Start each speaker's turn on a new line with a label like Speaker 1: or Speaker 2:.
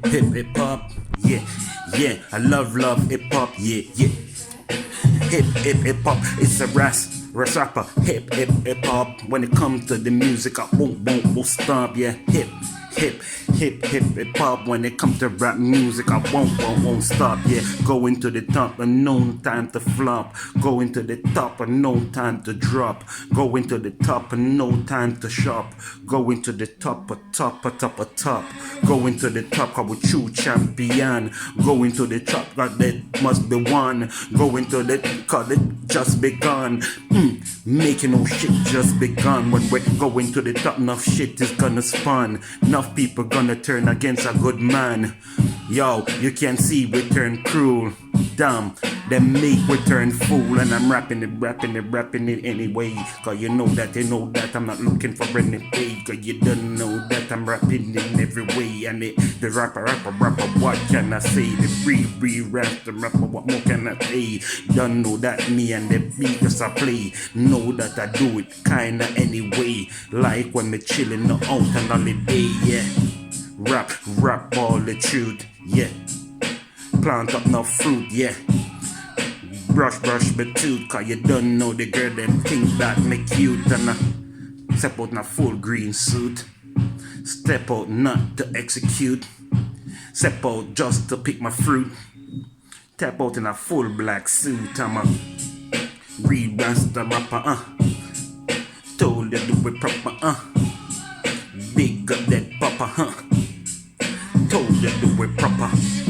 Speaker 1: hip hop, yeah, yeah. I love hip hop, yeah, yeah. Hip hop, it's a Rasta Rapper hip hop. When it comes to the music, I won't stop, yeah. Hip hop. When it comes to rap music, I won't stop, yeah. Going to the top and no time to flop. Going to the top and no time to drop. Going to the top and no time to shop. Going to the top. Going to the top, I will true champion. Going to the top, God, that must be one. Going to the cause it just begun. Making no shit just begun. When we're going to the top, enough shit is gonna spawn. Enough people gonna turn against a good man. Yo, you can see we turn cruel. Damn, them make we turn fool. And I'm rapping it anyway. Cause you know that I'm not looking for any pay. Cause you don't know that I'm rapping in every way. And the rapper, what can I say? The free Rasta rapper, what more can I say? Don't know that me and the beats I play. Know that I do it kinda anyway. Like when me chillin' out on holiday, yeah. Rap all the truth, yeah. Plant up no fruit, yeah. Brush my tooth, cause you don't know the girl them think that me cute. And I step out in a full green suit. Step out not to execute. Step out just to pick my fruit. Tap out in a full black suit. I'm a real Rasta rapper, Told you do it proper, Big up that papa, Told you do it proper.